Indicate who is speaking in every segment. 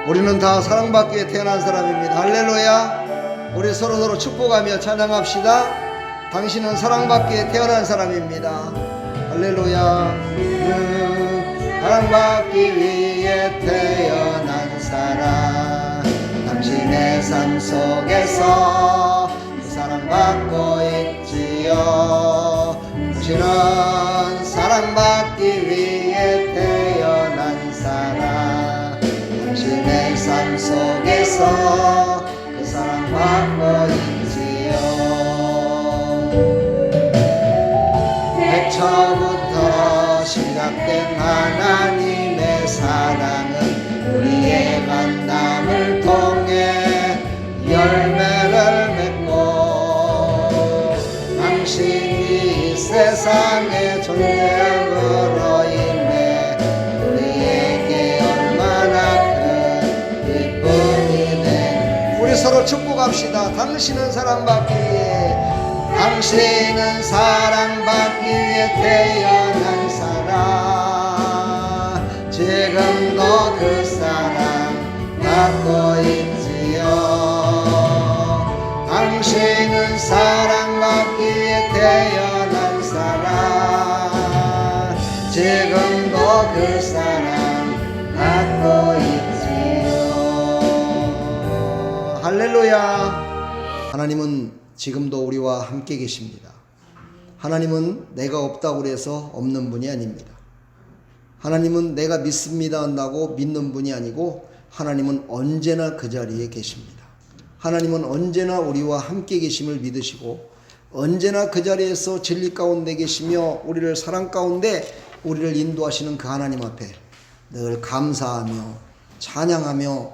Speaker 1: 우리는 다 사랑받기 위해 태어난 사람입니다. 할렐루야. 우리 서로서로 축복하며 찬양합시다. 당신은 사랑받기 위해 태어난 사람입니다. 할렐루야. 사랑받기 위해 태어난 사람, 당신의 삶 속에서 사랑받고 있지요. 당신은 사랑받기 위해 태어난 사람, 당신의 삶 속에서 그 사랑받고 있지요. 태초부터 시작된 하나님의 사랑은 우리의 만남을 통해 열매를 맺고, 당신이 이 세상에 존재함으로 인해 우리에게 얼마나 큰 기쁨이 돼. 우리 서로 축복합시다. 당신은 사랑받기 위해, 당신은 사랑받기 위해 태어난 사람, 지금도 그 사랑 받고 있지요. 당신은 사랑받기 위해 태어난 사람, 지금도 그 사랑 받고 있지요. 할렐루야. 하나님은 지금도 우리와 함께 계십니다. 하나님은 내가 없다고 해서 없는 분이 아닙니다. 하나님은 내가 믿습니다 한다고 믿는 분이 아니고, 하나님은 언제나 그 자리에 계십니다. 하나님은 언제나 우리와 함께 계심을 믿으시고, 언제나 그 자리에서 진리 가운데 계시며 우리를 사랑 가운데 우리를 인도하시는 그 하나님 앞에 늘 감사하며 찬양하며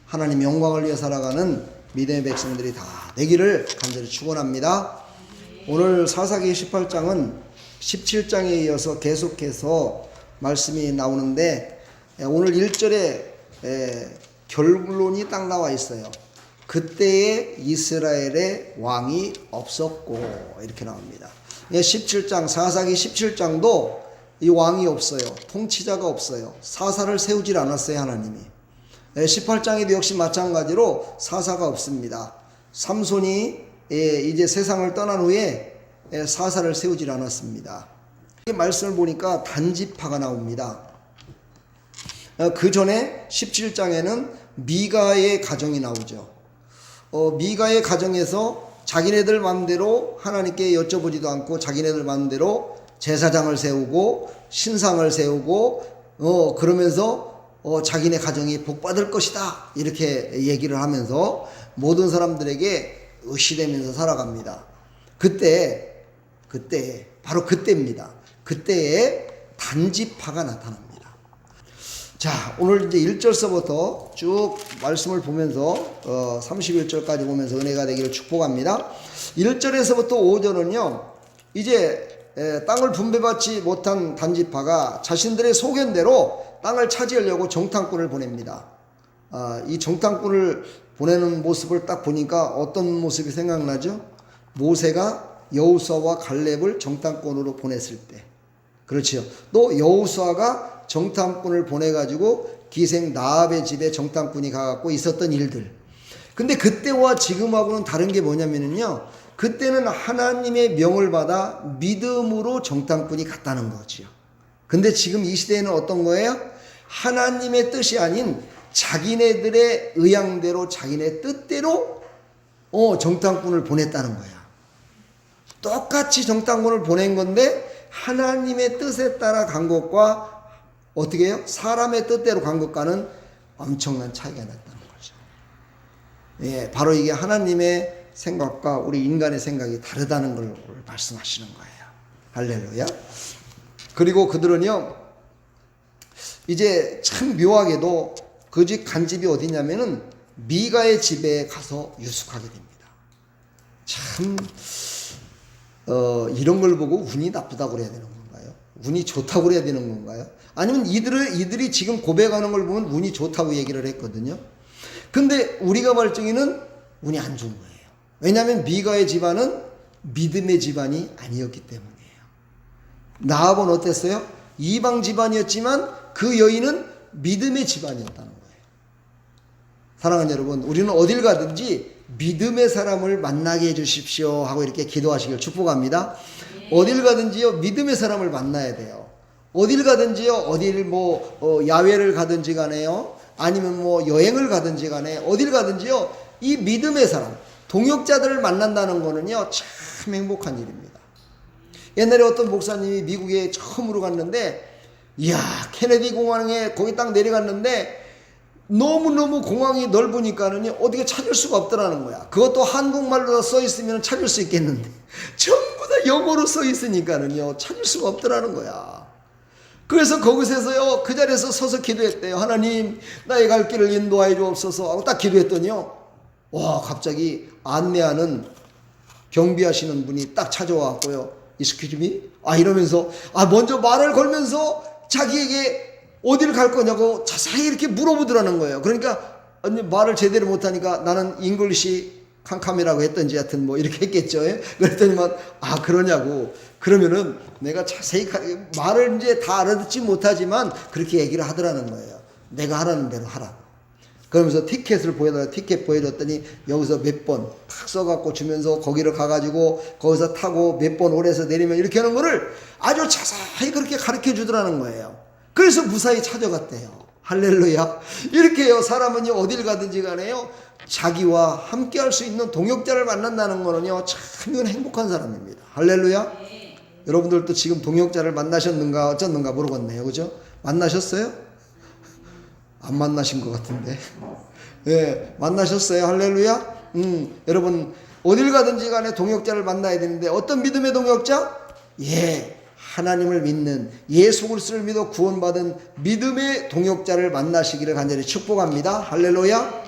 Speaker 1: 하나님 영광을 위해 살아가는 믿음의 백성들이 다 되기를 간절히 축원합니다. 오늘 사사기 18장은 17장에 이어서 계속해서 말씀이 나오는데, 오늘 1절에 결론이 딱 나와 있어요. 그때에 이스라엘의 왕이 없었고, 이렇게 나옵니다. 17장, 사사기 17장도 이 왕이 없어요. 통치자가 없어요. 사사를 세우질 않았어요, 하나님이. 18장에도 역시 마찬가지로 사사가 없습니다. 삼손이 이제 세상을 떠난 후에 사사를 세우질 않았습니다. 이 말씀을 보니까 단지파가 나옵니다. 그 전에 17장에는 미가의 가정이 나오죠. 미가의 가정에서 자기네들 마음대로 하나님께 여쭤보지도 않고 자기네들 마음대로 제사장을 세우고 신상을 세우고 그러면서 자기네 가정이 복받을 것이다 이렇게 얘기를 하면서 모든 사람들에게 의시되면서 살아갑니다. 그때 바로 그때입니다. 그때에 단지파가 나타납니다. 자, 오늘 이제 1절서부터 쭉 말씀을 보면서 31절까지 보면서 은혜가 되기를 축복합니다. 1절에서부터 5절은요, 이제 땅을 분배받지 못한 단지파가 자신들의 소견대로 땅을 차지하려고 정탐꾼을 보냅니다. 이 정탐꾼을 보내는 모습을 딱 보니까 어떤 모습이 생각나죠? 모세가 여호수아와 갈렙을 정탐꾼으로 보냈을 때, 그렇죠. 또 여호수아가 정탐꾼을 보내가지고 기생 나압의 집에 정탐꾼이 가갖고 있었던 일들. 근데 그때와 지금하고는 다른 게 뭐냐면요, 그때는 하나님의 명을 받아 믿음으로 정탐꾼이 갔다는 거죠. 근데 지금 이 시대에는 어떤 거예요? 하나님의 뜻이 아닌 자기네들의 의향대로 자기네 뜻대로 정탐꾼을 보냈다는 거야. 똑같이 정탐꾼을 보낸 건데 하나님의 뜻에 따라 간 것과 어떻게 해요? 사람의 뜻대로 간 것과는 엄청난 차이가 났다는 거죠. 예, 바로 이게 하나님의 생각과 우리 인간의 생각이 다르다는 걸 말씀하시는 거예요. 할렐루야. 그리고 그들은요, 이제 참 묘하게도 그 집 간 집이 어디냐면은 미가의 집에 가서 유숙하게 됩니다. 참 이런 걸 보고 운이 나쁘다고 그래야 되는 건가요? 운이 좋다고 그래야 되는 건가요? 아니면 이들이 지금 고백하는 걸 보면 운이 좋다고 얘기를 했거든요. 근데 우리가 볼 적에는 운이 안 좋은 거예요. 왜냐하면 미가의 집안은 믿음의 집안이 아니었기 때문이에요. 나압은 어땠어요? 이방 집안이었지만 그 여인은 믿음의 집안이었다는 거예요. 사랑하는 여러분, 우리는 어딜 가든지 믿음의 사람을 만나게 해주십시오 하고 이렇게 기도하시길 축복합니다. 어딜 가든지요, 믿음의 사람을 만나야 돼요. 어딜 가든지요, 어딜 야외를 가든지 간에요, 아니면 여행을 가든지 간에 어딜 가든지요, 이 믿음의 사람, 동역자들을 만난다는 거는요, 참 행복한 일입니다. 옛날에 어떤 목사님이 미국에 처음으로 갔는데, 이야, 케네디 공항에 거기 딱 내려갔는데, 너무너무 공항이 넓으니까는 어디가 찾을 수가 없더라는 거야. 그것도 한국말로 써 있으면 찾을 수 있겠는데 전부 다 영어로 써 있으니까는요 찾을 수가 없더라는 거야. 그래서 거기서요 그 자리에서 서서 기도했대요. 하나님, 나의 갈 길을 인도하여 주옵소서 하고 딱 기도했더니요, 와, 갑자기 안내하는 경비하시는 분이 딱 찾아와갖고요, Excuse me? 이러면서 먼저 말을 걸면서 자기에게 어디를 갈 거냐고 자세히 이렇게 물어보더라는 거예요. 그러니까 말을 제대로 못하니까 나는 잉글리시 캄캄이라고 했던지 하여튼 이렇게 했겠죠. 그랬더니만 그러냐고. 그러면은 내가 자세히 말을 이제 다 알아듣지 못하지만 그렇게 얘기를 하더라는 거예요. 내가 하라는 대로 하라고. 그러면서 티켓을 보여달라. 티켓 보여줬더니 여기서 몇 번 탁 써갖고 주면서 거기를 가가지고 거기서 타고 몇 번 올해서 내리면 이렇게 하는 거를 아주 자세히 그렇게 가르쳐 주더라는 거예요. 그래서 무사히 찾아갔대요. 할렐루야. 이렇게요, 사람은요 어딜 가든지 간에요 자기와 함께 할 수 있는 동역자를 만난다는 거는요 참 이건 행복한 사람입니다. 할렐루야. 여러분들도 지금 동역자를 만나셨는가 어쩌는가 모르겠네요. 그죠? 만나셨어요? 안 만나신 것 같은데. 예, 만나셨어요. 할렐루야. 여러분 어딜 가든지 간에 동역자를 만나야 되는데 어떤 믿음의 동역자? 하나님을 믿는, 예수 그리스도를 믿어 구원받은 믿음의 동역자를 만나시기를 간절히 축복합니다. 할렐루야.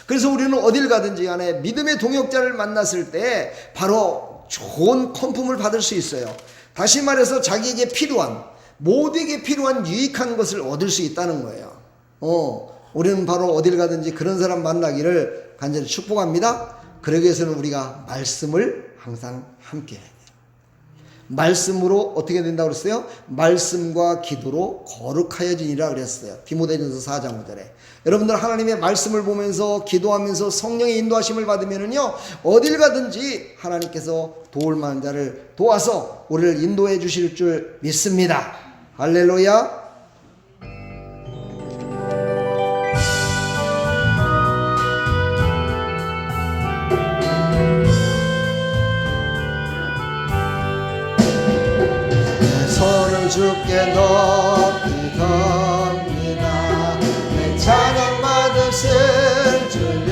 Speaker 1: 그래서 우리는 어딜 가든지 간에 믿음의 동역자를 만났을 때 바로 좋은 컨품을 받을 수 있어요. 다시 말해서 자기에게 필요한, 모두에게 필요한 유익한 것을 얻을 수 있다는 거예요. 우리는 바로 어딜 가든지 그런 사람 만나기를 간절히 축복합니다. 그러기 위해서는 우리가 말씀을 항상 함께 해야 돼요. 말씀으로 어떻게 된다고 그랬어요? 말씀과 기도로 거룩하여지니라 그랬어요. 디모데전서 4장 5절에. 여러분들 하나님의 말씀을 보면서 기도하면서 성령의 인도하심을 받으면은요 어딜 가든지 하나님께서 도울 만한 자를 도와서 우리를 인도해 주실 줄 믿습니다. 할렐루야. 주께 높이 듭니다. 내 찬양 받으실 주님,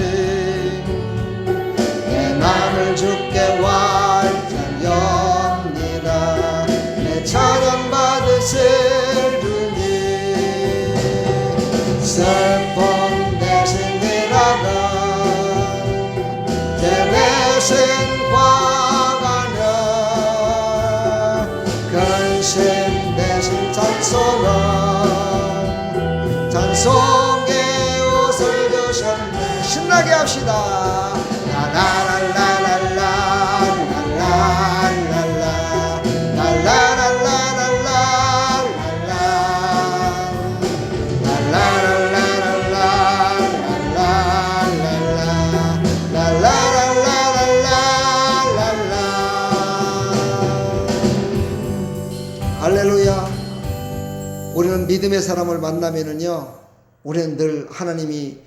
Speaker 1: 내 맘을 주께 완전 엽니다. 내 찬양 받으실 주님, 슬픔 대신 일하다 제 대신 화가며 근심 찬송의 옷을 주셨네. 신나게 합시다. 라라라라라라 라라라라 할렐루야. 우리는 믿음의 사람을 만나면은요, 우리는 늘 하나님이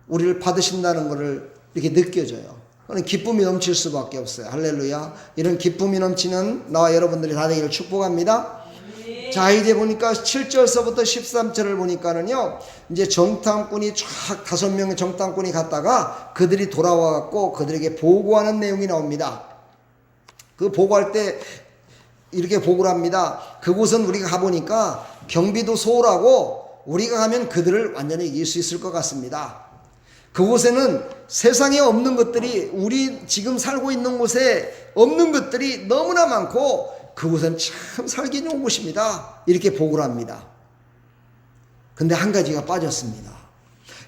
Speaker 1: 우리를 받으신다는 것을 이렇게 느껴져요. 그는 기쁨이 넘칠 수밖에 없어요. 할렐루야. 이런 기쁨이 넘치는 나와 여러분들이 다 되기를 축복합니다. 자, 이제 보니까 7절서부터 13절을 보니까는요, 이제 정탐꾼이 쫙 5명의 정탐꾼이 갔다가 그들이 돌아와 갖고 그들에게 보고하는 내용이 나옵니다. 그 보고할 때 이렇게 보고를 합니다. 그곳은 우리가 가보니까 경비도 소홀하고 우리가 가면 그들을 완전히 이길 수 있을 것 같습니다. 그곳에는 세상에 없는 것들이, 우리 지금 살고 있는 곳에 없는 것들이 너무나 많고 그곳은 참 살기 좋은 곳입니다. 이렇게 보고를 합니다. 근데 한 가지가 빠졌습니다.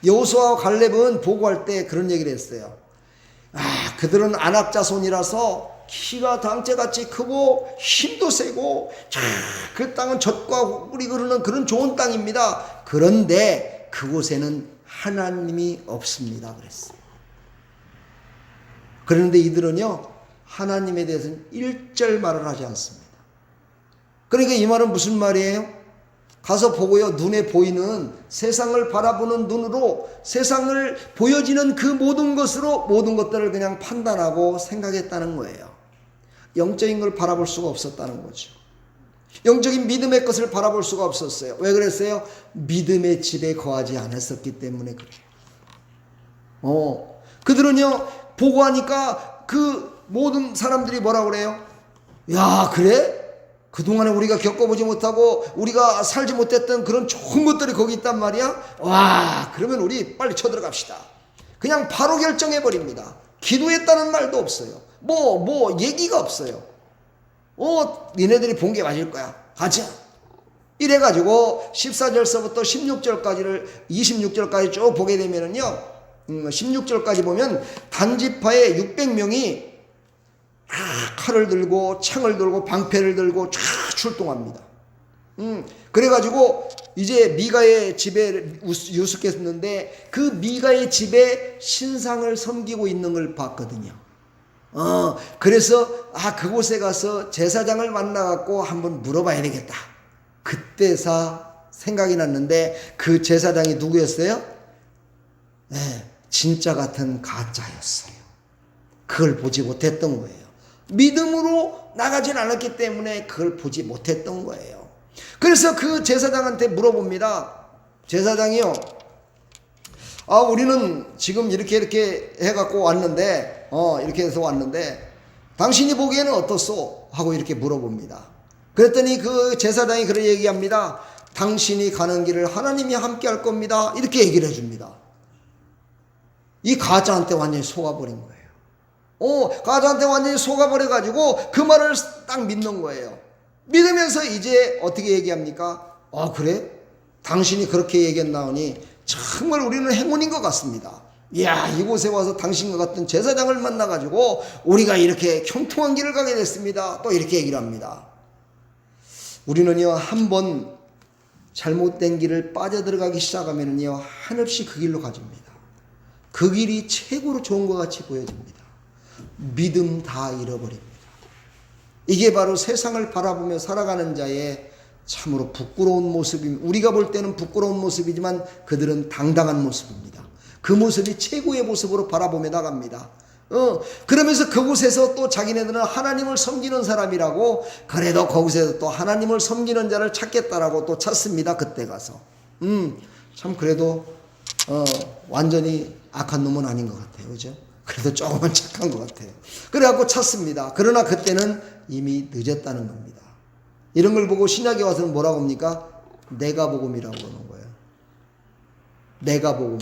Speaker 1: 여호수아와 갈렙은 보고할 때 그런 얘기를 했어요. 그들은 아낙 자손이라서 키가 당째같이 크고 힘도 세고 그 땅은 젖과 꿀이 흐르는 그런 좋은 땅입니다. 그런데 그곳에는 하나님이 없습니다 그랬어요. 그런데 이들은요 하나님에 대해서는 일절 말을 하지 않습니다. 그러니까 이 말은 무슨 말이에요? 가서 보고요 눈에 보이는 세상을 바라보는 눈으로 세상을 보여지는 그 모든 것으로 모든 것들을 그냥 판단하고 생각했다는 거예요. 영적인 걸 바라볼 수가 없었다는 거죠. 영적인 믿음의 것을 바라볼 수가 없었어요. 왜 그랬어요? 믿음의 집에 거하지 않았었기 때문에 그래요. 그들은요 보고 하니까 그 모든 사람들이 뭐라 그래요? 야 그래? 그동안에 우리가 겪어보지 못하고 우리가 살지 못했던 그런 좋은 것들이 거기 있단 말이야? 와 그러면 우리 빨리 쳐들어갑시다. 그냥 바로 결정해버립니다. 기도했다는 말도 없어요. 뭐 얘기가 없어요. 니네들이 본 게 맞을 거야. 가자. 이래가지고 14절서부터 26절까지 쭉 보게 되면은요 16절까지 보면 단지파의 600명이 칼을 들고 창을 들고 방패를 들고 쫙 출동합니다. 그래가지고 이제 미가의 집에 유숙했는데 그 미가의 집에 신상을 섬기고 있는 걸 봤거든요. 그래서 그곳에 가서 제사장을 만나갖고 한번 물어봐야 되겠다. 그때서 생각이 났는데 그 제사장이 누구였어요? 네, 진짜 같은 가짜였어요. 그걸 보지 못했던 거예요. 믿음으로 나가진 않았기 때문에 그걸 보지 못했던 거예요. 그래서 그 제사장한테 물어봅니다. 제사장이요, 우리는 지금 이렇게 해갖고 왔는데 이렇게 해서 왔는데 당신이 보기에는 어떻소? 하고 이렇게 물어봅니다. 그랬더니 그 제사장이 그런 얘기합니다. 당신이 가는 길을 하나님이 함께 할 겁니다. 이렇게 얘기를 해줍니다. 이 가짜한테 완전히 속아버린 거예요. 가짜한테 완전히 속아버려가지고 그 말을 딱 믿는 거예요. 믿으면서 이제 어떻게 얘기합니까? 그래? 당신이 그렇게 얘기했나오니 정말 우리는 행운인 것 같습니다. 이야, 이곳에 와서 당신과 같은 제사장을 만나가지고 우리가 이렇게 형통한 길을 가게 됐습니다. 또 이렇게 얘기를 합니다. 우리는요, 한번 잘못된 길을 빠져들어가기 시작하면요, 한없이 그 길로 가줍니다. 그 길이 최고로 좋은 것 같이 보여집니다. 믿음 다 잃어버립니다. 이게 바로 세상을 바라보며 살아가는 자의 참으로 부끄러운 모습입니다. 우리가 볼 때는 부끄러운 모습이지만 그들은 당당한 모습입니다. 그 모습이 최고의 모습으로 바라보며 나갑니다. 그러면서 그곳에서 또 자기네들은 하나님을 섬기는 사람이라고, 그래도 거기서 또 하나님을 섬기는 자를 찾겠다라고 또 찾습니다. 그때 가서. 참 그래도 완전히 악한 놈은 아닌 것 같아요. 그죠? 그래도 조금은 착한 것 같아요. 그래갖고 찾습니다. 그러나 그때는 이미 늦었다는 겁니다. 이런 걸 보고 신약에 와서는 뭐라고 합니까? 내가 복음이라고 그러는 거예요. 내가 복음.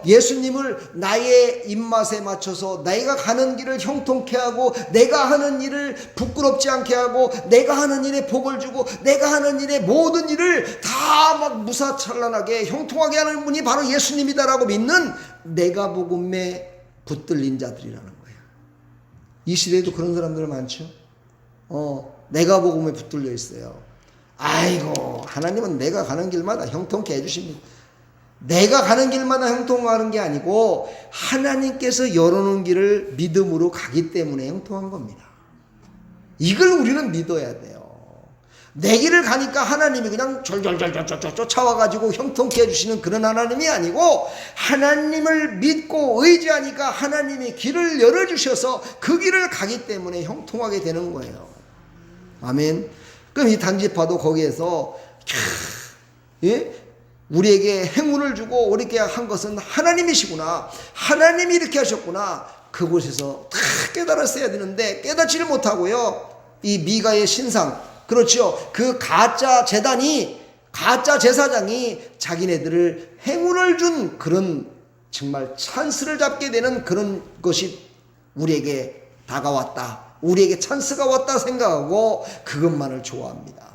Speaker 1: 예수님을 나의 입맛에 맞춰서 내가 가는 길을 형통케 하고, 내가 하는 일을 부끄럽지 않게 하고, 내가 하는 일에 복을 주고, 내가 하는 일에 모든 일을 다 막 무사찬란하게 형통하게 하는 분이 바로 예수님이다라고 믿는 내가 복음에 붙들린 자들이라는 거예요. 이 시대에도 그런 사람들 많죠. 내가 복음에 붙들려 있어요. 아이고, 하나님은 내가 가는 길마다 형통케 해주십니다. 내가 가는 길마다 형통하는 게 아니고 하나님께서 열어놓은 길을 믿음으로 가기 때문에 형통한 겁니다. 이걸 우리는 믿어야 돼요. 내 길을 가니까 하나님이 그냥 졸졸졸졸 쫓아와가지고 형통케 해주시는 그런 하나님이 아니고, 하나님을 믿고 의지하니까 하나님이 길을 열어주셔서 그 길을 가기 때문에 형통하게 되는 거예요. 아멘. 그럼 이 단지파도 거기에서 우리에게 행운을 주고 우리에게 한 것은 하나님이시구나, 하나님이 이렇게 하셨구나, 그곳에서 다 깨달았어야 되는데 깨닫지를 못하고요, 이 미가의 신상, 그렇죠, 그 가짜 제단이, 가짜 제사장이 자기네들을 행운을 준 그런 정말 찬스를 잡게 되는 그런 것이 우리에게 다가왔다, 우리에게 찬스가 왔다 생각하고 그것만을 좋아합니다.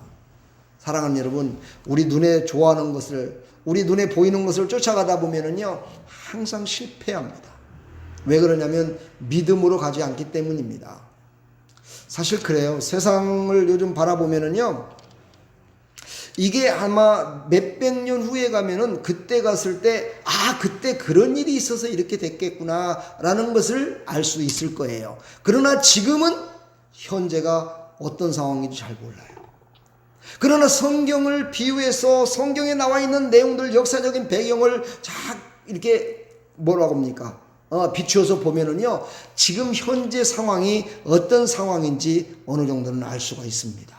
Speaker 1: 사랑하는 여러분, 우리 눈에 좋아하는 것을, 우리 눈에 보이는 것을 쫓아가다 보면은요, 항상 실패합니다. 왜 그러냐면 믿음으로 가지 않기 때문입니다. 사실 그래요. 세상을 요즘 바라보면은요, 이게 아마 몇백 년 후에 가면은 그때 갔을 때, 그때 그런 일이 있어서 이렇게 됐겠구나 라는 것을 알 수 있을 거예요. 그러나 지금은 현재가 어떤 상황인지 잘 몰라요. 그러나 성경을 비유해서 성경에 나와 있는 내용들, 역사적인 배경을 이렇게 뭐라고 합니까? 비추어서 보면은요, 지금 현재 상황이 어떤 상황인지 어느 정도는 알 수가 있습니다.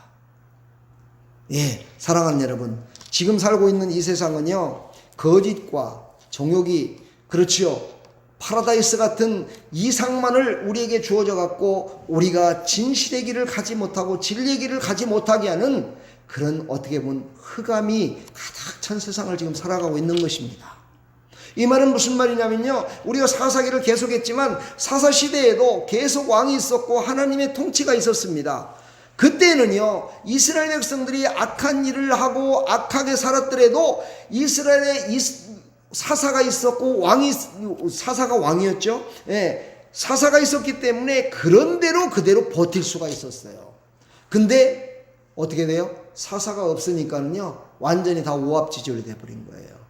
Speaker 1: 예, 사랑하는 여러분, 지금 살고 있는 이 세상은요, 거짓과 정욕이, 그렇지요, 파라다이스 같은 이상만을 우리에게 주어져 갖고 우리가 진실의 길을 가지 못하고 진리의 길을 가지 못하게 하는 그런, 어떻게 보면 흑암이 가득 찬 세상을 지금 살아가고 있는 것입니다. 이 말은 무슨 말이냐면요, 우리가 사사기를 계속했지만 사사시대에도 계속 왕이 있었고 하나님의 통치가 있었습니다. 그때는요, 이스라엘 백성들이 악한 일을 하고 악하게 살았더라도 이스라엘에 사사가 있었고 사사가 왕이었죠. 예, 사사가 있었기 때문에 그대로 버틸 수가 있었어요. 근데 어떻게 돼요? 사사가 없으니까는요, 완전히 다 오합지졸이 돼버린 거예요.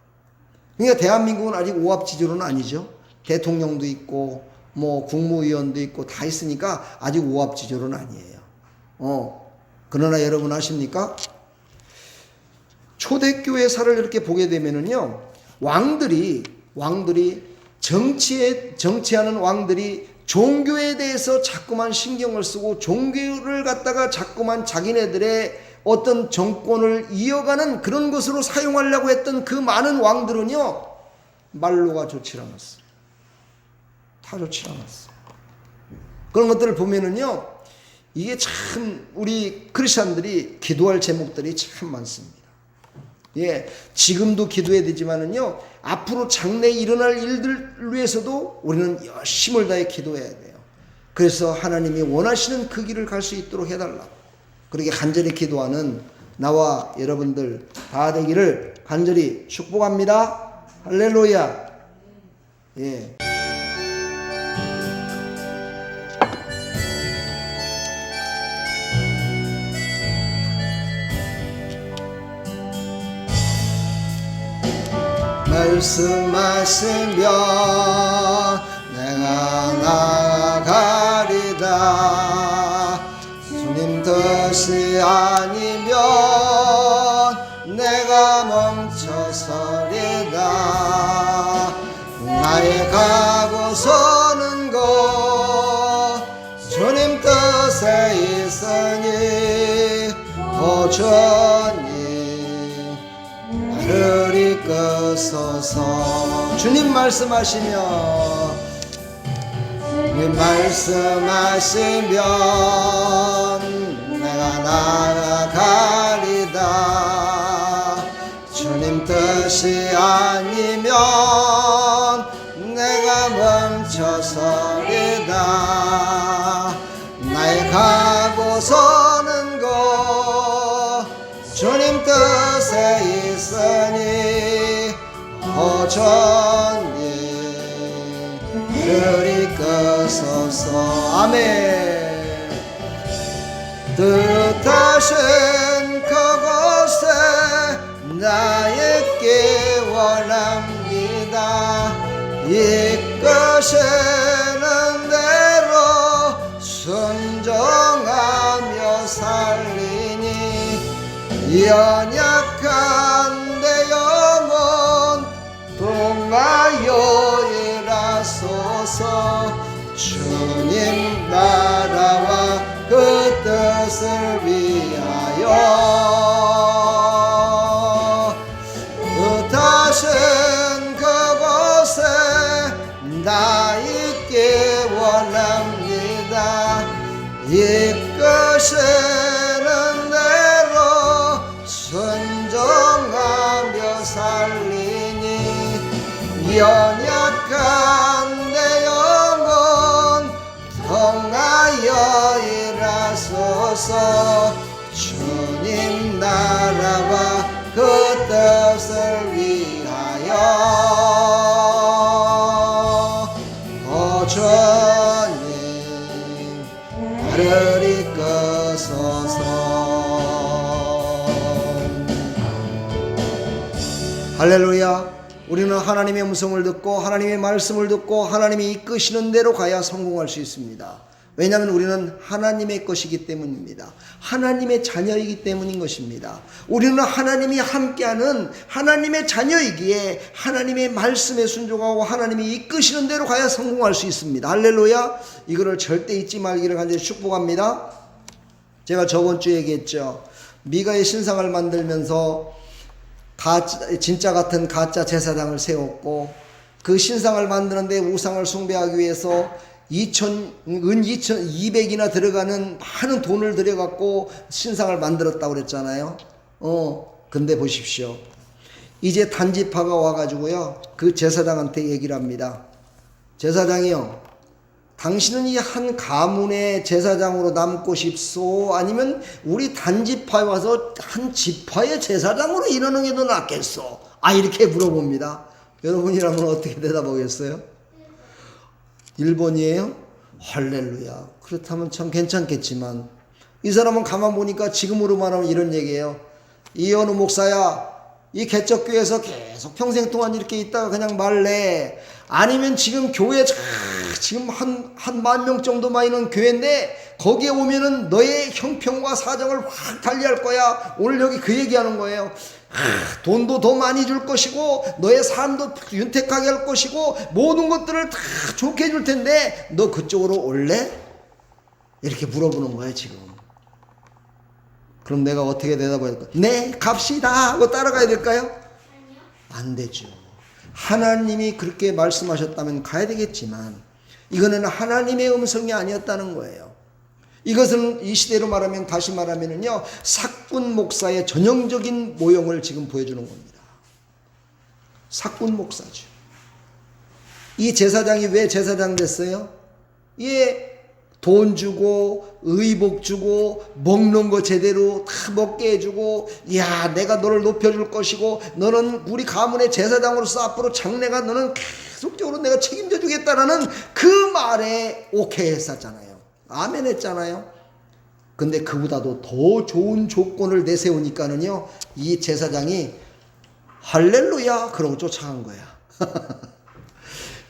Speaker 1: 그러니까 대한민국은 아직 오합지졸은 아니죠. 대통령도 있고 뭐 국무위원도 있고 다 있으니까 아직 오합지졸은 아니에요. 그러나 여러분 아십니까? 초대교회사를 이렇게 보게 되면은요, 왕들이 정치하는 왕들이 종교에 대해서 자꾸만 신경을 쓰고 종교를 갖다가 자꾸만 자기네들의 어떤 정권을 이어가는 그런 것으로 사용하려고 했던 그 많은 왕들은요, 말로가 좋지 않았어요. 다 좋지 않았어요. 그런 것들을 보면은요, 이게 참 우리 크리스천들이 기도할 제목들이 참 많습니다. 예, 지금도 기도해야 되지만은요, 앞으로 장래에 일어날 일들을 위해서도 우리는 열심을 다해 기도해야 돼요. 그래서 하나님이 원하시는 그 길을 갈 수 있도록 해달라고, 그렇게 간절히 기도하는 나와 여러분들 다 되기를 간절히 축복합니다. 할렐루야. 예. 말씀하시면 내가 나아가리다. 주님 뜻이 아니면 내가 멈춰서리다. 나의 가고 서는 곳 주님 뜻에 있으니 호전히 나를 이끄소서. 주님 말씀하시면, 주님 말씀하시면 내가 나아가리다. 주님 뜻이 아니면 내가 멈춰서리다. 나의 가고 서는 곳 주님 뜻에 있으니 호전히 나를 이끄소서. 아멘. 뜻하신 그곳에 나에게 원합니다. 이끄시는 대로 순종하며 살리니 연약한 내 영혼 동하여 일하소서. 주님 나라와 그 뜻을 위하여 뜻하신 그곳에 나 있게 원합니다. 이끄시는 대로 순종하며 살리니 연약한 내 영혼 통하여 일하소서. 주님 나라와 그 뜻을 위하여 호전히 나를 이끄소서. 할렐루야. 우리는 하나님의 음성을 듣고 하나님의 말씀을 듣고 하나님이 이끄시는 대로 가야 성공할 수 있습니다. 왜냐하면 우리는 하나님의 것이기 때문입니다. 하나님의 자녀이기 때문인 것입니다. 우리는 하나님이 함께하는 하나님의 자녀이기에 하나님의 말씀에 순종하고 하나님이 이끄시는 대로 가야 성공할 수 있습니다. 할렐루야. 이거를 절대 잊지 말기를 간절히 축복합니다. 제가 저번 주에 얘기했죠. 미가의 신상을 만들면서 진짜 같은 가짜 제사장을 세웠고, 그 신상을 만드는데 우상을 숭배하기 위해서 은 2,200이나 들어가는 많은 돈을 들여갖고 신상을 만들었다고 그랬잖아요. 근데 보십시오. 이제 단지파가 와가지고요, 그 제사장한테 얘기를 합니다. 제사장이요, 당신은 이 한 가문의 제사장으로 남고 싶소? 아니면 우리 단지파에 와서 한 지파의 제사장으로 일하는 게 더 낫겠소? 이렇게 물어봅니다. 여러분이라면 어떻게 대답하겠어요? 1번이에요? 할렐루야. 그렇다면 참 괜찮겠지만, 이 사람은 가만 보니까 지금으로 말하면 이런 얘기예요. 이현우 목사야, 이 개척교회에서 계속 평생 동안 이렇게 있다가 그냥 말래? 아니면 지금 교회 지금 한 10,000명 정도만 있는 교회인데 거기에 오면은 너의 형편과 사정을 확 달리할 거야. 오늘 여기 그 얘기하는 거예요. 돈도 더 많이 줄 것이고 너의 삶도 윤택하게 할 것이고 모든 것들을 다 좋게 해줄 텐데 너 그쪽으로 올래? 이렇게 물어보는 거예요 지금. 그럼 내가 어떻게 대답해야 될까? 네, 갑시다 하고 따라가야 될까요? 안 되죠. 하나님이 그렇게 말씀하셨다면 가야 되겠지만 이거는 하나님의 음성이 아니었다는 거예요. 이것은 이 시대로 말하면, 다시 말하면은요, 사꾼 목사의 전형적인 모형을 지금 보여주는 겁니다. 사꾼 목사죠. 이 제사장이 왜 제사장 됐어요? 돈 주고 의복 주고 먹는 거 제대로 다 먹게 해주고, 야, 내가 너를 높여줄 것이고 너는 우리 가문의 제사장으로서 앞으로 장래가 너는 계속적으로 내가 책임져 주겠다라는 그 말에 오케이 했었잖아요. 아멘 했잖아요. 근데 그보다도 더 좋은 조건을 내세우니까는요, 이 제사장이 할렐루야 그러고 쫓아간 거야.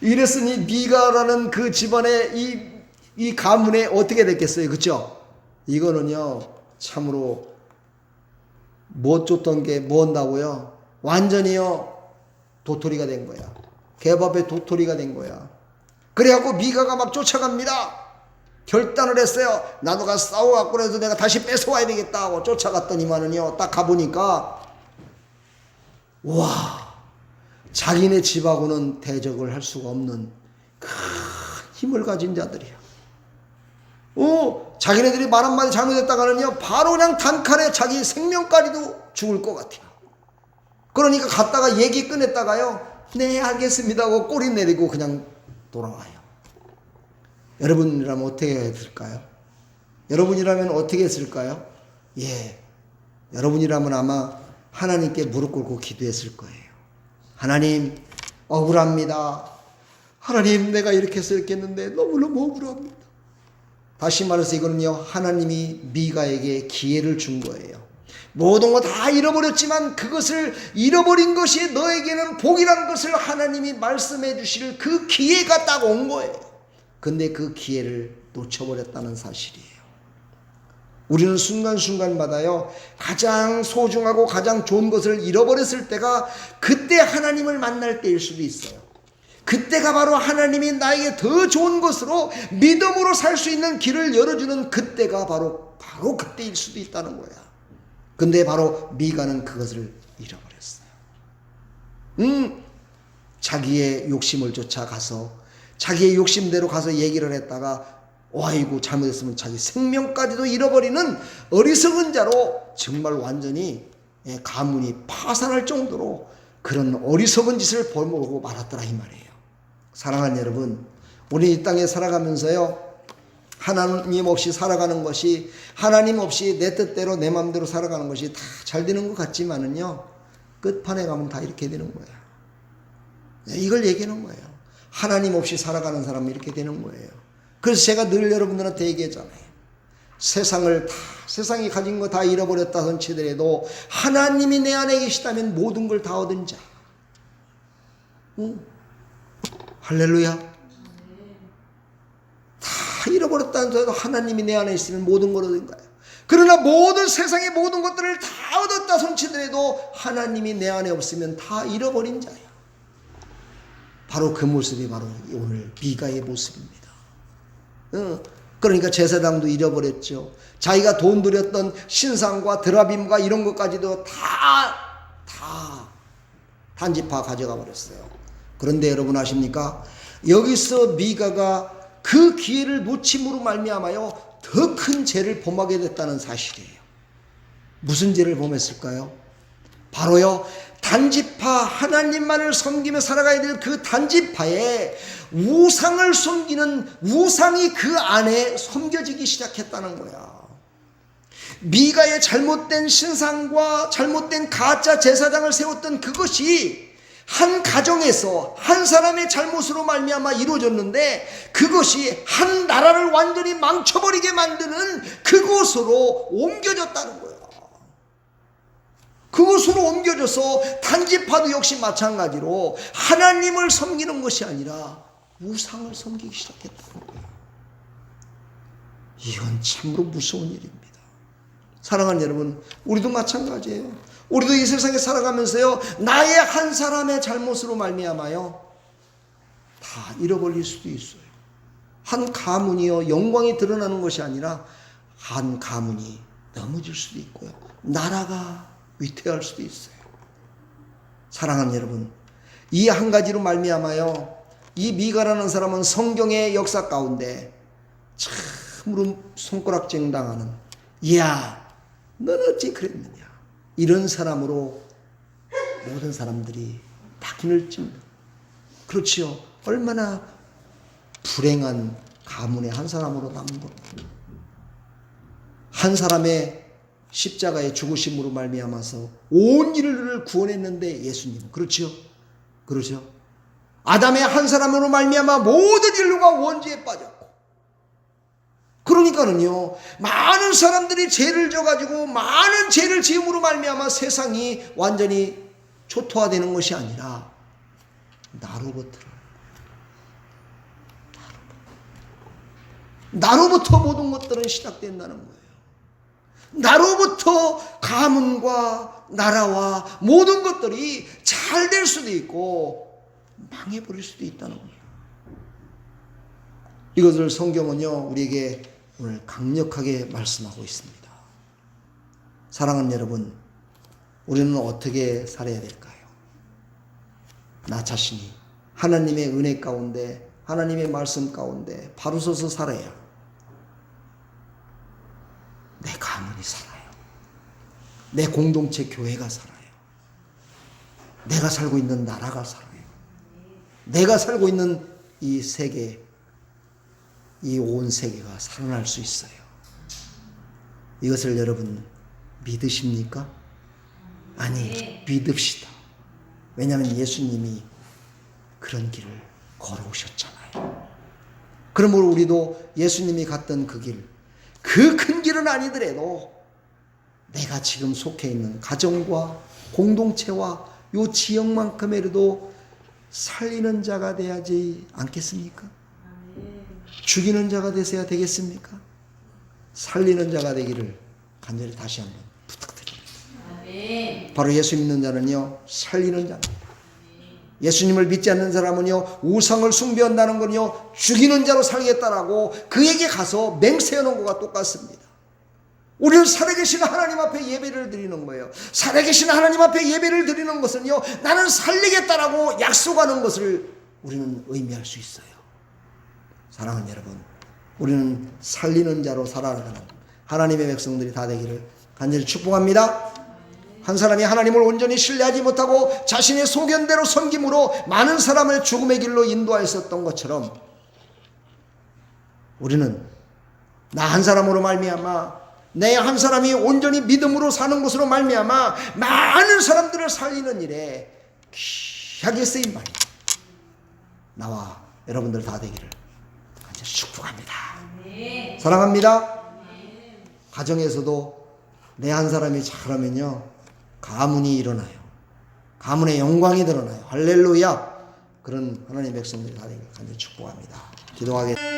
Speaker 1: 이랬으니 미가라는 그 집안의 이 가문에 어떻게 됐겠어요? 그쵸? 이거는요, 참으로 못 줬던 게 뭔다고요? 완전히요, 도토리가 된 거야. 개밥의 도토리가 된 거야. 그래갖고 미가가 막 쫓아갑니다. 결단을 했어요. 나도 가서 싸워갖고 그래서 내가 다시 뺏어와야 되겠다 하고 쫓아갔더니만은요, 딱 가보니까, 와, 자기네 집하고는 대적을 할 수가 없는 큰 힘을 가진 자들이야. 자기네들이 말 한마디 잘못했다가는요, 바로 그냥 단칼에 자기 생명까지도 죽을 것 같아요. 그러니까 갔다가 얘기 꺼냈다가요, 네 알겠습니다 하고 꼬리 내리고 그냥 돌아와요. 여러분이라면 어떻게 했을까요? 여러분이라면 어떻게 했을까요? 여러분이라면 아마 하나님께 무릎 꿇고 기도했을 거예요. 하나님, 억울합니다. 하나님, 내가 이렇게 해서 이렇게 했는데 너무너무 억울합니다. 다시 말해서 이거는요, 하나님이 미가에게 기회를 준 거예요. 모든 거 다 잃어버렸지만 그것을 잃어버린 것이 너에게는 복이라는 것을 하나님이 말씀해 주실 그 기회가 딱 온 거예요. 근데 그 기회를 놓쳐버렸다는 사실이에요. 우리는 순간순간마다요, 가장 소중하고 가장 좋은 것을 잃어버렸을 때가 그때 하나님을 만날 때일 수도 있어요. 그때가 바로 하나님이 나에게 더 좋은 것으로 믿음으로 살 수 있는 길을 열어주는 그때가 바로 그때일 수도 있다는 거야. 근데 바로 미가는 그것을 잃어버렸어요. 자기의 욕심을 쫓아가서 자기의 욕심대로 가서 얘기를 했다가 아이고 잘못했으면 자기 생명까지도 잃어버리는 어리석은 자로 정말 완전히 가문이 파산할 정도로 그런 어리석은 짓을 벌이고 말았더라 이 말이에요. 사랑하는 여러분, 우리 이 땅에 살아가면서요, 하나님 없이 살아가는 것이, 하나님 없이 내 뜻대로 내 마음대로 살아가는 것이 다 잘 되는 것 같지만은요, 끝판에 가면 다 이렇게 되는 거예요. 이걸 얘기하는 거예요. 하나님 없이 살아가는 사람은 이렇게 되는 거예요. 그래서 제가 늘 여러분들한테 얘기했잖아요. 세상이 가진 거 다 잃어버렸다 손치더라도 하나님이 내 안에 계시다면 모든 걸 다 얻은 자. 할렐루야. 다 잃어버렸다는 소리도 하나님이 내 안에 있으면 모든 걸 얻은 거예요. 그러나 모든 세상의 모든 것들을 다 얻었다 손치더라도 하나님이 내 안에 없으면 다 잃어버린 자예요. 바로 그 모습이 바로 오늘 미가의 모습입니다. 그러니까 제사장도 잃어버렸죠. 자기가 돈 들였던 신상과 드라빔과 이런 것까지도 다 단지파 가져가 버렸어요. 그런데 여러분 아십니까? 여기서 미가가 그 기회를 놓침으로 말미암아요 더 큰 죄를 범하게 됐다는 사실이에요. 무슨 죄를 범했을까요? 바로요 단지파 하나님만을 섬기며 살아가야 될 그 단지파에 우상을 섬기는 우상이 그 안에 섬겨지기 시작했다는 거야. 미가의 잘못된 신상과 잘못된 가짜 제사장을 세웠던 그것이 한 가정에서 한 사람의 잘못으로 말미암아 이루어졌는데 그것이 한 나라를 완전히 망쳐버리게 만드는 그곳으로 옮겨졌다는 거예요. 그곳으로 옮겨져서 단지파도 역시 마찬가지로 하나님을 섬기는 것이 아니라 우상을 섬기기 시작했다는 거예요. 이건 참으로 무서운 일입니다. 사랑하는 여러분, 우리도 마찬가지예요. 우리도 이 세상에 살아가면서요 나의 한 사람의 잘못으로 말미암아요 다 잃어버릴 수도 있어요. 한 가문이요 영광이 드러나는 것이 아니라 한 가문이 넘어질 수도 있고요 나라가 위태할 수도 있어요. 사랑하는 여러분, 이 한 가지로 말미암아요 이 미가라는 사람은 성경의 역사 가운데 참으로 손가락질 당하는, 이야 너는 어찌 그랬느냐, 이런 사람으로 모든 사람들이 바퀴를 찝는, 그렇지요. 얼마나 불행한 가문의 한 사람으로 남은 겁니다. 한 사람의 십자가의 죽으심으로 말미암아서 온 인류를 구원했는데 예수님, 그렇죠? 그렇죠? 아담의 한 사람으로 말미암아 모든 인류가 원죄에 빠졌고, 그러니까는요 많은 사람들이 죄를 져가지고 많은 죄를 지음으로 말미암아 세상이 완전히 초토화되는 것이 아니라 나로부터 모든 것들은 시작된다는 거예요. 나로부터 가문과 나라와 모든 것들이 잘 될 수도 있고 망해버릴 수도 있다는 거예요. 이것을 성경은요 우리에게 오늘 강력하게 말씀하고 있습니다. 사랑하는 여러분, 우리는 어떻게 살아야 될까요? 나 자신이 하나님의 은혜 가운데, 하나님의 말씀 가운데 바로 서서 살아야 내 가문이 살아요. 내 공동체 교회가 살아요. 내가 살고 있는 나라가 살아요. 내가 살고 있는 이 세계, 이 온 세계가 살아날 수 있어요. 이것을 여러분 믿으십니까? 아니, 믿읍시다. 왜냐하면 예수님이 그런 길을 걸어오셨잖아요. 그러므로 우리도 예수님이 갔던 그 길, 그 큰 길은 아니더라도 내가 지금 속해 있는 가정과 공동체와 요 지역만큼이라도 살리는 자가 되지 않겠습니까? 죽이는 자가 되셔야 되겠습니까? 살리는 자가 되기를 간절히 다시 한번 부탁드립니다. 바로 예수 믿는 자는요 살리는 자입니다. 예수님을 믿지 않는 사람은요 우상을 숭배한다는 건요 죽이는 자로 살겠다라고 그에게 가서 맹세하는 것과 똑같습니다. 우리는 살아계신 하나님 앞에 예배를 드리는 거예요. 살아계신 하나님 앞에 예배를 드리는 것은요 나는 살리겠다라고 약속하는 것을 우리는 의미할 수 있어요. 사랑하는 여러분, 우리는 살리는 자로 살아가는 하나님의 백성들이 다 되기를 간절히 축복합니다. 한 사람이 하나님을 온전히 신뢰하지 못하고 자신의 소견대로 섬김으로 많은 사람을 죽음의 길로 인도하였었던 것처럼 우리는 나 한 사람으로 말미암아, 내 한 사람이 온전히 믿음으로 사는 것으로 말미암아 많은 사람들을 살리는 일에 귀하게 쓰임 말이에요. 나와 여러분들 다 되기를 간절히 축복합니다. 사랑합니다. 가정에서도 내 한 사람이 잘하면요 가문이 일어나요. 가문의 영광이 드러나요. 할렐루야. 그런 하나님의 백성들이 되기를 간절히 축복합니다. 기도하겠습니다.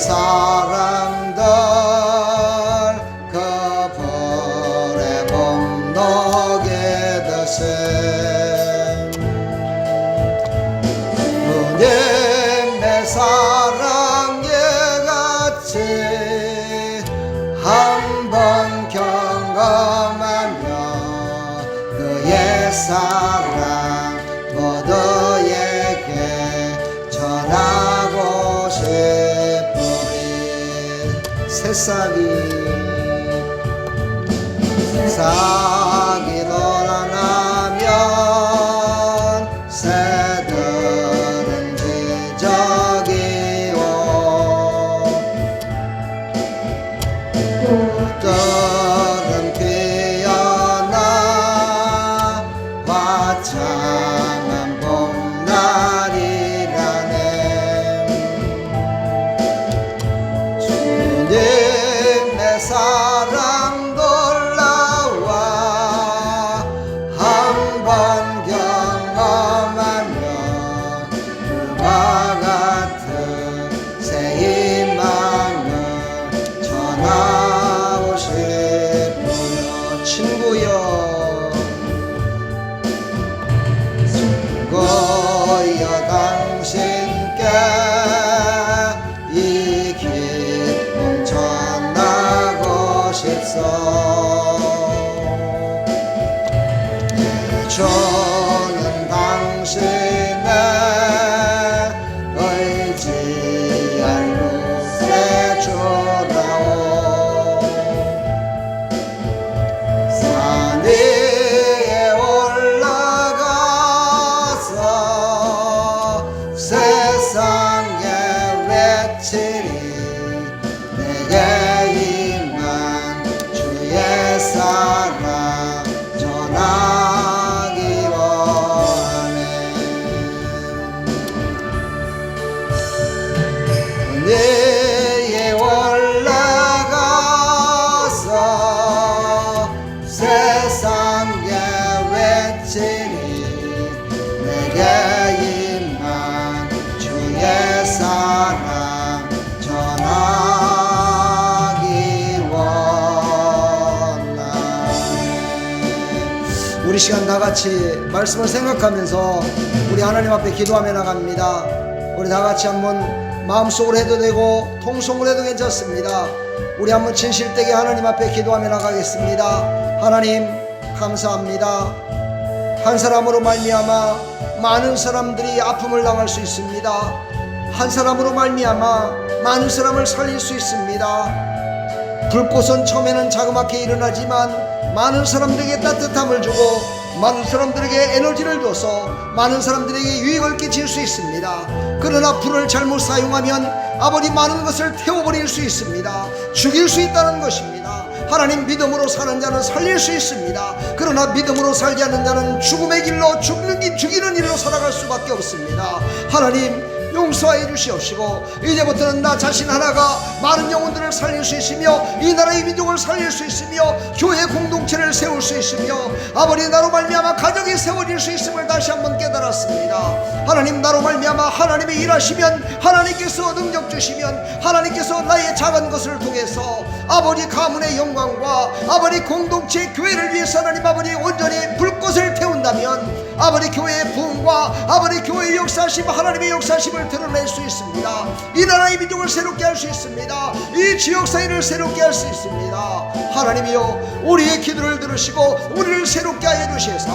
Speaker 1: 사람들 그 벌에 범덕에 드신 주님의 사랑 예같이 한번 경험하며 그의 사랑 모두에게 전하고 새싹이 돌아나면 새들은 기저귀요 꽃들은 피어나 화창한 봄날이라네. 주님의 사랑 놀라와 한번 경험하며 그와 같은 새 희망을 전하고 싶으며 친구여 당신께 이 기쁨 전하고 싶소. 저는 당신의 의지할 곳에 주라오. 산 위에 올라가서 세상에 외치리. 내게 임한 주의 사랑 전하기 원해. 위에 올라가서 세상에 외치리. 내게 임한 주의 사랑 전하기 원하네. 우리 시간 다같이 말씀을 생각하면서 우리 하나님 앞에 기도하며 나갑니다. 우리 다같이 한번 마음속으로 해도 되고 통성으로 해도 괜찮습니다. 우리 한번 진실되게 하나님 앞에 기도하며 나가겠습니다. 하나님 감사합니다. 한 사람으로 말미암아 많은 사람들이 아픔을 당할 수 있습니다. 한 사람으로 말미암아 많은 사람을 살릴 수 있습니다. 불꽃은 처음에는 자그맣게 일어나지만 많은 사람들에게 따뜻함을 주고 많은 사람들에게 에너지를 줘서 많은 사람들에게 유익을 끼칠 수 있습니다. 그러나 불을 잘못 사용하면 아버지 많은 것을 태워버릴 수 있습니다. 죽일 수 있다는 것입니다. 하나님, 믿음으로 사는 자는 살릴 수 있습니다. 그러나 믿음으로 살지 않는 자는 죽음의 길로 죽이는 일로 살아갈 수밖에 없습니다. 하나님, 용서해 주시옵시고 이제부터는 나 자신 하나가 많은 영혼들을 살릴 수 있으며 이 나라의 민족을 살릴 수 있으며 교회 공동체를 세울 수 있으며 아버지 나로 말미암아 가정이 세워질 수 있음을 다시 한번 깨달았습니다. 하나님, 나로 말미암아 하나님이 일하시면 하나님께서 능력 주시면 하나님께서 나의 작은 것을 통해서 아버지 가문의 영광과 아버지 공동체 교회를 위해서 하나님 아버지 온전히 불꽃을 태운다면 아버지 교회의 부흥과 아버지 교회의 역사심 하나님의 역사심을 드러낼 수 있습니다. 이 나라의 민족을 새롭게 할 수 있습니다. 이 지역사회를 새롭게 할 수 있습니다. 하나님이여, 우리의 기도를 들으시고 우리를 새롭게 하여 주시사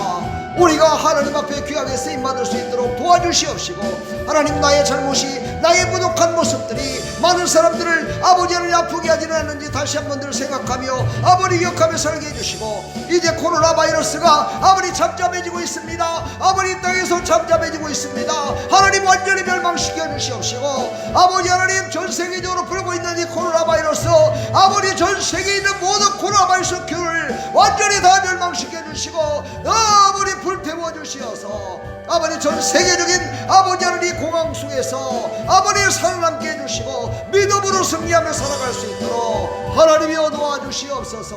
Speaker 1: 우리가 하나님 앞에 귀하게 쓰임받을 수 있도록 도와주시옵시고, 하나님 나의 잘못이, 나의 부족한 모습들이 많은 사람들을 아버지 하나님 아프게 하지는 않는지 다시 한번 늘 생각하며 아버지 기억하며 살게 해주시고, 이제 코로나 바이러스가 아버지 잠잠해지고 있습니다. 아버지 땅에서 잠잠해지고 있습니다. 하나님 완전히 멸망시켜 주시옵시고, 아버지 하나님 전 세계적으로 불고 있는 이 코로나 바이러스, 아버지 전 세계에 있는 모든 코로나 바이러스 균을 완전히 다 멸망시켜 주시고, 아버지 불태워 주시어서 아버지 전 세계적인 아버지 하나님 공황 속에서 아버지 살아남게 해주시고 믿음으로 승리하며 살아갈 수 있도록 하나님이여 도와주시옵소서.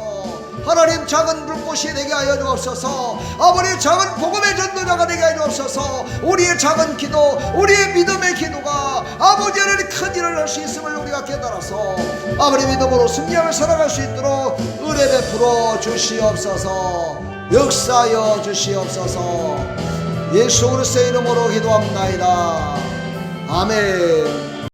Speaker 1: 하나님 작은 불꽃이 되게 하여 주옵소서. 아버지 작은 복음의 전도자가 되게 하여 주옵소서. 우리의 작은 기도, 우리의 믿음의 기도가 아버지 하나님 큰 일을 할 수 있음을 우리가 깨달아서 아버지 믿음으로 승리하며 살아갈 수 있도록 은혜 베풀어 주시옵소서. 역사하여 주시옵소서. 예수 그리스도의 이름으로 기도합나이다. 아멘.